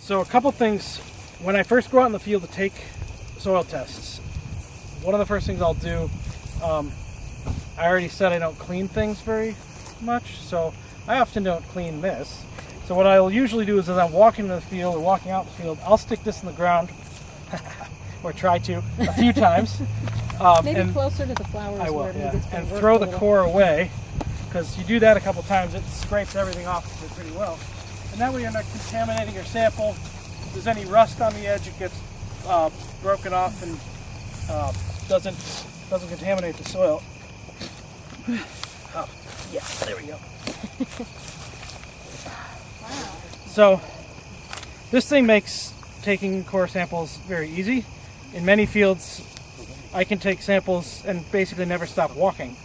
So a couple things. When I first go out in the field to take soil tests, one of the first things I'll do, I already said I don't clean things very much, so I often don't clean this. So what I'll usually do is as I'm walking to the field or walking out the field, I'll stick this in the ground, or try to, a few times. Maybe closer to the flowers. I will, where yeah. it's been And worked throw a the little. core away, because you do that a couple times, it scrapes everything off pretty well. And that way you're not contaminating your sample. If there's any rust on the edge, it gets broken off and doesn't contaminate the soil. Oh, yeah, there we go. Wow. So this thing makes taking core samples very easy. In many fields, I can take samples and basically never stop walking,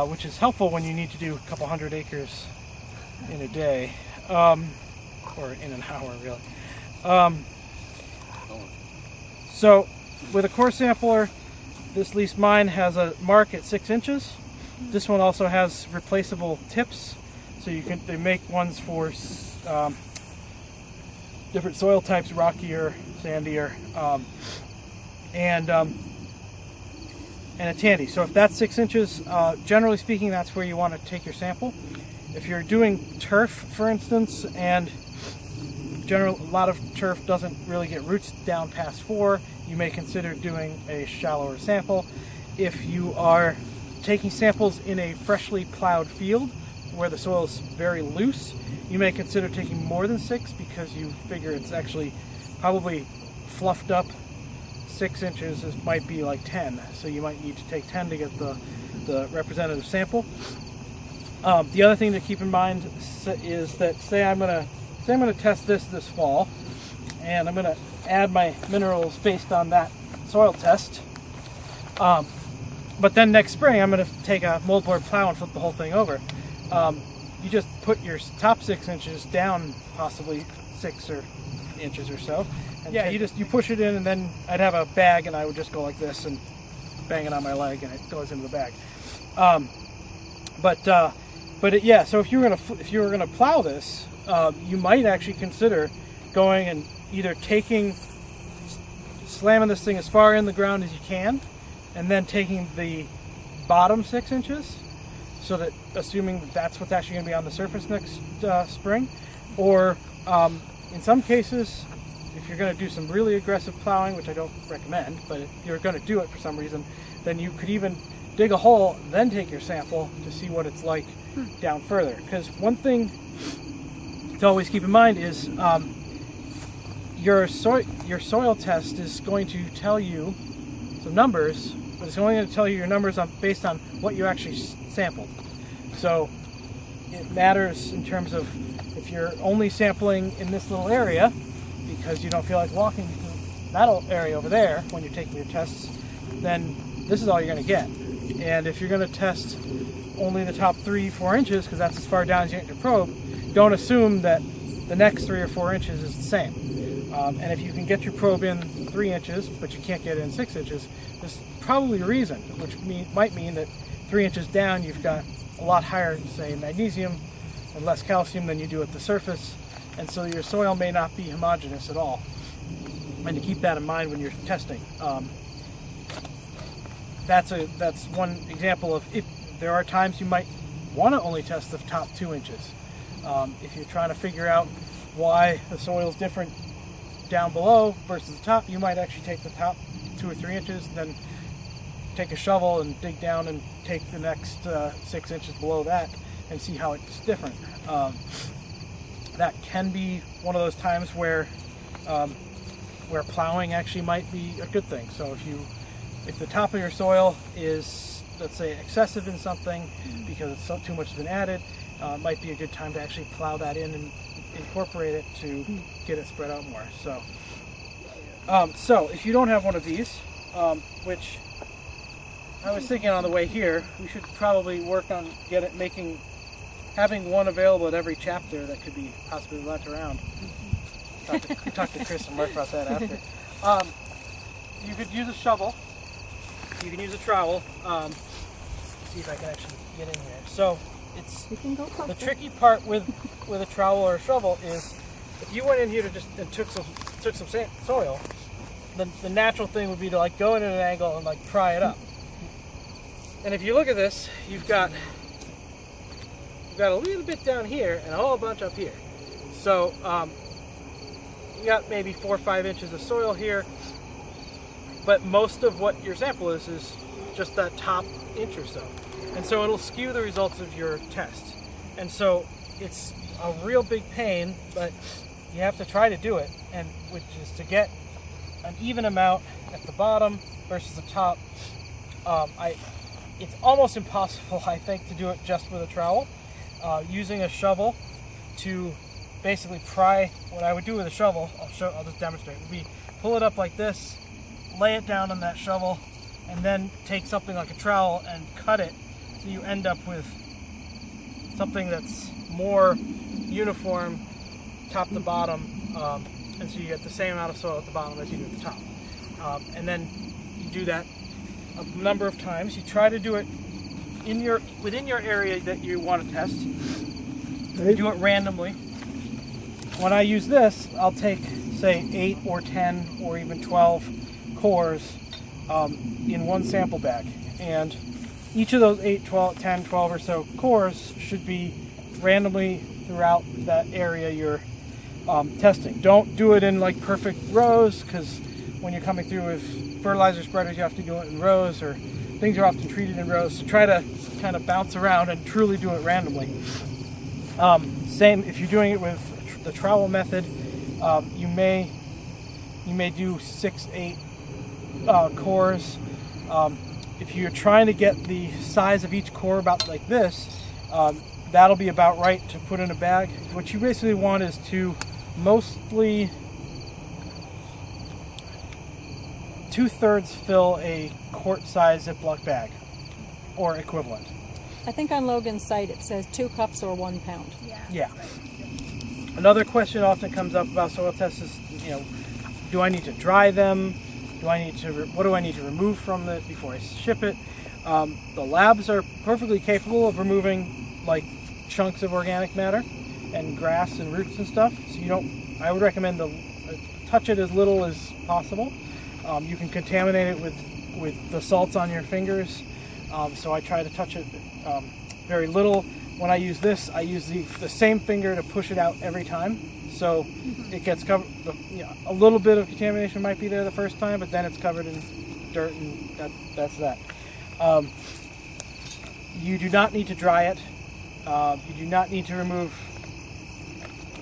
which is helpful when you need to do a couple hundred acres in a day, or in an hour, really. So with a core sampler, this, at least mine, has a mark at 6 inches. This one also has replaceable tips, so they make ones for different soil types, rockier, sandier, and a tandy. So if that's 6 inches, generally speaking, that's where you want to take your sample. If you're doing turf, for instance, and a lot of turf doesn't really get roots down past 4, you may consider doing a shallower sample. If you are taking samples in a freshly plowed field where the soil is very loose, you may consider taking more than 6, because you figure it's actually probably fluffed up. 6 inches might be like 10, so you might need to take 10 to get the representative sample. The other thing to keep in mind is that say I'm gonna test this fall, and I'm gonna add my minerals based on that soil test. But then next spring I'm gonna take a moldboard plow and flip the whole thing over. You just put your top 6 inches down, possibly 6 inches or so. And yeah, you push it in, and then I'd have a bag, and I would just go like this and bang it on my leg, and it goes into the bag. So if you were gonna plow this, you might actually consider going and either slamming this thing as far in the ground as you can, and then taking the bottom 6 inches, so that assuming that's what's actually going to be on the surface next spring, or in some cases, if you're going to do some really aggressive plowing, which I don't recommend, but if you're going to do it for some reason, then you could even dig a hole, then take your sample to see what it's like down further. Because one thing to always keep in mind is your soil test is going to tell you some numbers, but it's only going to tell you your numbers based on what you actually sampled. So it matters in terms of if you're only sampling in this little area because you don't feel like walking through that area over there when you're taking your tests, then this is all you're going to get. And if you're going to test only the top 3-4 inches, because that's as far down as you get your probe, don't assume that the next 3 or 4 inches is the same. And if you can get your probe in 3 inches, but you can't get it in 6 inches, there's probably a reason, which might mean that 3 inches down you've got a lot higher, say, magnesium and less calcium than you do at the surface, and so your soil may not be homogeneous at all. And to keep that in mind when you're testing. That's one example of if there are times you might want to only test the top 2 inches. If you're trying to figure out why the soil is different down below versus the top, you might actually take the top 2 or 3 inches, then take a shovel and dig down and take the next 6 inches below that and see how it's different. That can be one of those times where plowing actually might be a good thing. So if the top of your soil is, let's say, excessive in something because too much has been added, it might be a good time to actually plow that in and incorporate it to get it spread out more. So if you don't have one of these, which I was thinking on the way here, we should probably work on having one available at every chapter that could be possibly lent around. Talk to Chris and Mark about that after. You could use a shovel. You can use a trowel. See if I can actually get in here. So it's You can go the tricky part with a trowel or a shovel is if you went in here and took some soil, the natural thing would be to like go in at an angle and like pry it up. And if you look at this, you've got a little bit down here and a whole bunch up here. So you got maybe 4 or 5 inches of soil here, but most of what your sample is just that top inch or so. And so it'll skew the results of your test. And so it's a real big pain, but you have to try to do it, and which is to get an even amount at the bottom versus the top. It's almost impossible, I think, to do it just with a trowel. Using a shovel to basically pry, what I would do with a shovel, I'll just demonstrate, would be pull it up like this, lay it down on that shovel, and then take something like a trowel and cut it so you end up with something that's more uniform top to bottom, and so you get the same amount of soil at the bottom as you do at the top. And then you do that a number of times. You try to do it within your area that you want to test. You do it randomly. When I use this, I'll take, say, 8 or 10 or even 12 cores in one sample bag. And each of those 8, 12, 10, 12 or so cores should be randomly throughout that area you're testing. Don't do it in like perfect rows, because when you're coming through with fertilizer spreaders, you have to do it in rows, or things are often treated in rows. So try to kind of bounce around and truly do it randomly. Same if you're doing it with the trowel method. You may do 6, 8 cores. If you're trying to get the size of each core about like this, that'll be about right to put in a bag. What you basically want is to mostly 2/3 fill a quart-size Ziploc bag or equivalent. I think on Logan's site it says 2 cups or 1 pound. Yeah. Another question often comes up about soil tests is, do I need to dry them? What do I need to remove from it before I ship it? The labs are perfectly capable of removing like chunks of organic matter and grass and roots and stuff. So I would recommend to touch it as little as possible. You can contaminate it with the salts on your fingers. So I try to touch it very little. When I use this, I use the same finger to push it out every time. So it gets covered. A little bit of contamination might be there the first time, but then it's covered in dirt, and that's that. You do not need to dry it. You do not need to remove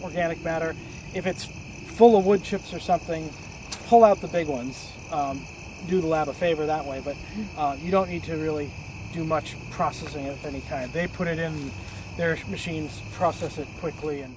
organic matter. If it's full of wood chips or something, pull out the big ones. Do the lab a favor that way, but you don't need to really do much processing of any kind. They put it in their machines, process it quickly, and